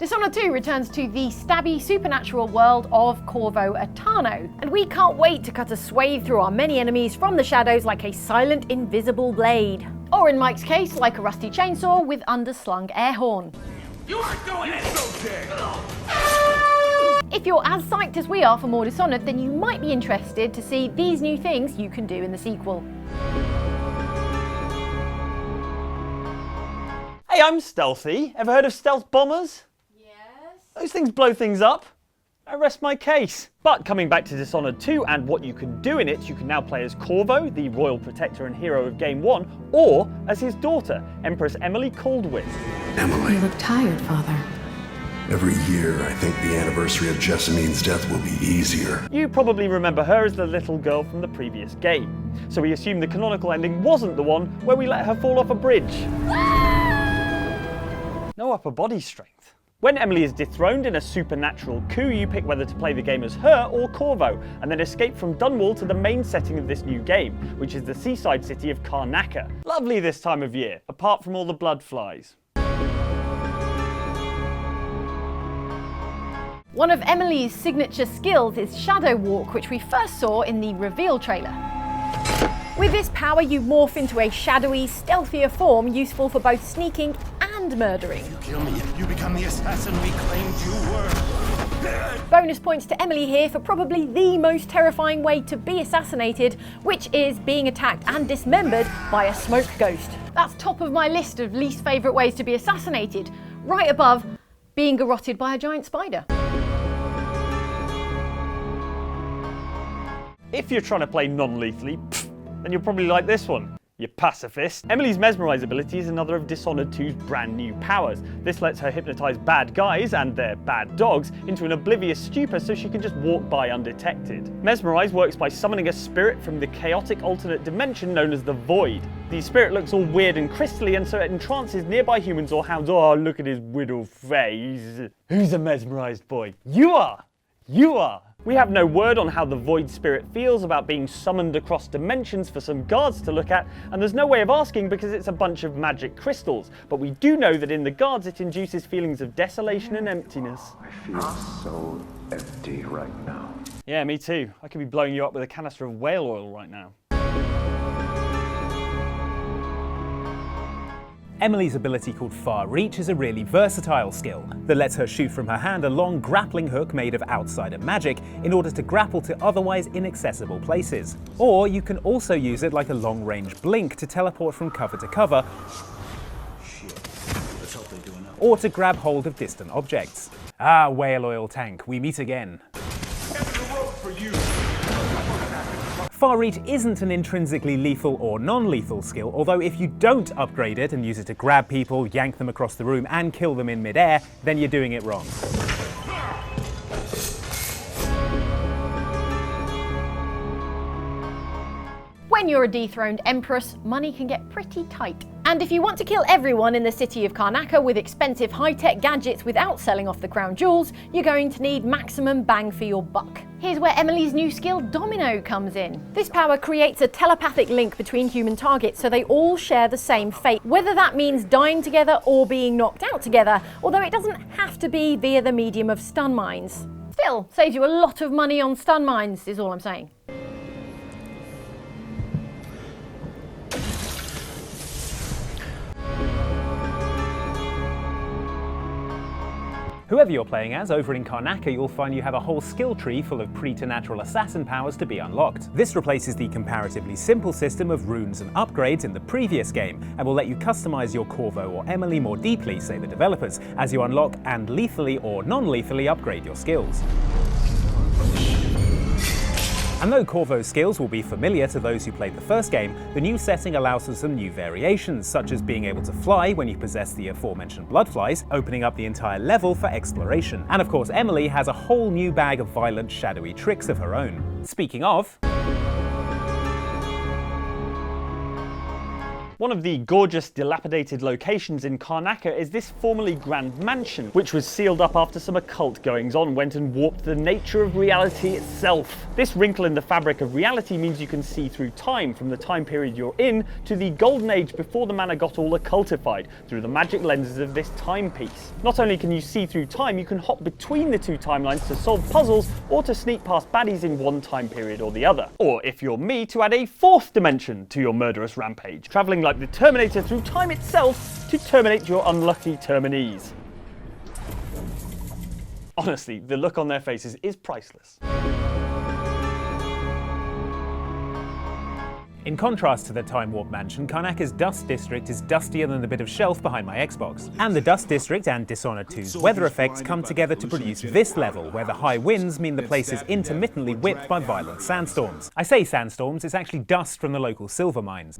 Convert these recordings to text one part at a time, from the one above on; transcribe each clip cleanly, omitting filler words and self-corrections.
Dishonored 2 returns to the stabby supernatural world of Corvo Etano, and we can't wait to cut a swathe through our many enemies from the shadows like a silent, invisible blade. Or in Mike's case, like a rusty chainsaw with underslung air horn. You aren't going in! If you're as psyched as we are for more Dishonored, then you might be interested to see these new things you can do in the sequel. Hey, I'm Stealthy. Ever heard of stealth bombers? Those things blow things up. I rest my case. But coming back to Dishonored 2 and what you can do in it, you can now play as Corvo, the royal protector and hero of Game 1, or as his daughter, Empress Emily Kaldwin. Emily. You look tired, Father. Every year, I think the anniversary of Jessamine's death will be easier. You probably remember her as the little girl from the previous game. So we assume the canonical ending wasn't the one where we let her fall off a bridge. No upper body strength. When Emily is dethroned in a supernatural coup, you pick whether to play the game as her or Corvo, and then escape from Dunwall to the main setting of this new game, which is the seaside city of Karnaca. Lovely this time of year, apart from all the blood flies. One of Emily's signature skills is Shadow Walk, which we first saw in the reveal trailer. With this power, you morph into a shadowy, stealthier form useful for both sneaking and murdering. You kill me, you become the assassin we claimed you were. Bonus points to Emily here for probably the most terrifying way to be assassinated, which is being attacked and dismembered by a smoke ghost. That's top of my list of least favourite ways to be assassinated, right above being garroted by a giant spider. If you're trying to play non-lethally, then you'll probably like this one. You pacifist. Emily's Mesmerize ability is another of Dishonored 2's brand new powers. This lets her hypnotise bad guys and their bad dogs into an oblivious stupor so she can just walk by undetected. Mesmerize works by summoning a spirit from the chaotic alternate dimension known as the Void. The spirit looks all weird and crystally, and so it entrances nearby humans or hounds. Oh, look at his widow face. Who's a mesmerised boy? You are! You are! We have no word on how the Void Spirit feels about being summoned across dimensions for some guards to look at, and there's no way of asking because it's a bunch of magic crystals. But we do know that in the guards it induces feelings of desolation and emptiness. I feel so empty right now. Yeah, me too. I could be blowing you up with a canister of whale oil right now. Emily's ability called Far Reach is a really versatile skill that lets her shoot from her hand a long grappling hook made of outsider magic in order to grapple to otherwise inaccessible places. Or you can also use it like a long-range blink to teleport from cover to cover, or to grab hold of distant objects. Ah, whale oil tank, we meet again. Far Reach isn't an intrinsically lethal or non-lethal skill, although if you don't upgrade it and use it to grab people, yank them across the room and kill them in mid-air, then you're doing it wrong. When you're a dethroned Empress, money can get pretty tight. And if you want to kill everyone in the city of Karnaca with expensive high-tech gadgets without selling off the crown jewels, you're going to need maximum bang for your buck. Here's where Emily's new skill, Domino, comes in. This power creates a telepathic link between human targets so they all share the same fate, whether that means dying together or being knocked out together, although it doesn't have to be via the medium of stun mines. Still, saves you a lot of money on stun mines, is all I'm saying. Whoever you're playing as, over in Karnaca you'll find you have a whole skill tree full of preternatural assassin powers to be unlocked. This replaces the comparatively simple system of runes and upgrades in the previous game, and will let you customize your Corvo or Emily more deeply, say the developers, as you unlock and lethally or non-lethally upgrade your skills. And though Corvo's skills will be familiar to those who played the first game, the new setting allows for some new variations, such as being able to fly when you possess the aforementioned bloodflies, opening up the entire level for exploration. And of course, Emily has a whole new bag of violent, shadowy tricks of her own. Speaking of, One of the gorgeous, dilapidated locations in Karnaca is this formerly grand mansion, which was sealed up after some occult goings-on went and warped the nature of reality itself. This wrinkle in the fabric of reality means you can see through time, from the time period you're in to the golden age before the manor got all occultified, through the magic lenses of this timepiece. Not only can you see through time, you can hop between the two timelines to solve puzzles or to sneak past baddies in one time period or the other. Or, if you're me, to add a fourth dimension to your murderous rampage, travelling like the Terminator through time itself to terminate your unlucky terminees. Honestly, the look on their faces is priceless. In contrast to the Time Warp Mansion, Karnaca's Dust District is dustier than the bit of shelf behind my Xbox. And the Dust District and Dishonored 2's weather effects come together to produce this level, where the high winds mean the place is intermittently whipped by violent sandstorms. I say sandstorms, it's actually dust from the local silver mines.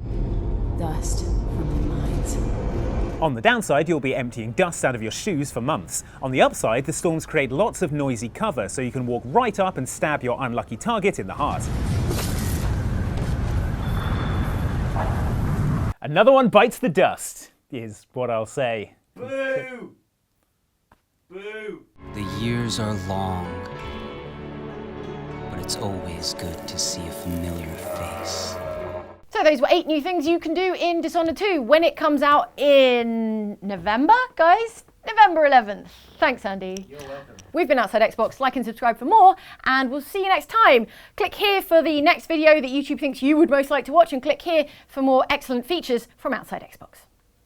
Dust from the mines. On the downside, you'll be emptying dust out of your shoes for months. On the upside, the storms create lots of noisy cover, so you can walk right up and stab your unlucky target in the heart. Another one bites the dust, is what I'll say. Boo! Boo! The years are long, but it's always good to see a familiar face. So those were 8 new things you can do in Dishonored 2 when it comes out in November, guys? November 11th. Thanks, Andy. You're welcome. We've been Outside Xbox. Like and subscribe for more, and we'll see you next time. Click here for the next video that YouTube thinks you would most like to watch, and click here for more excellent features from Outside Xbox.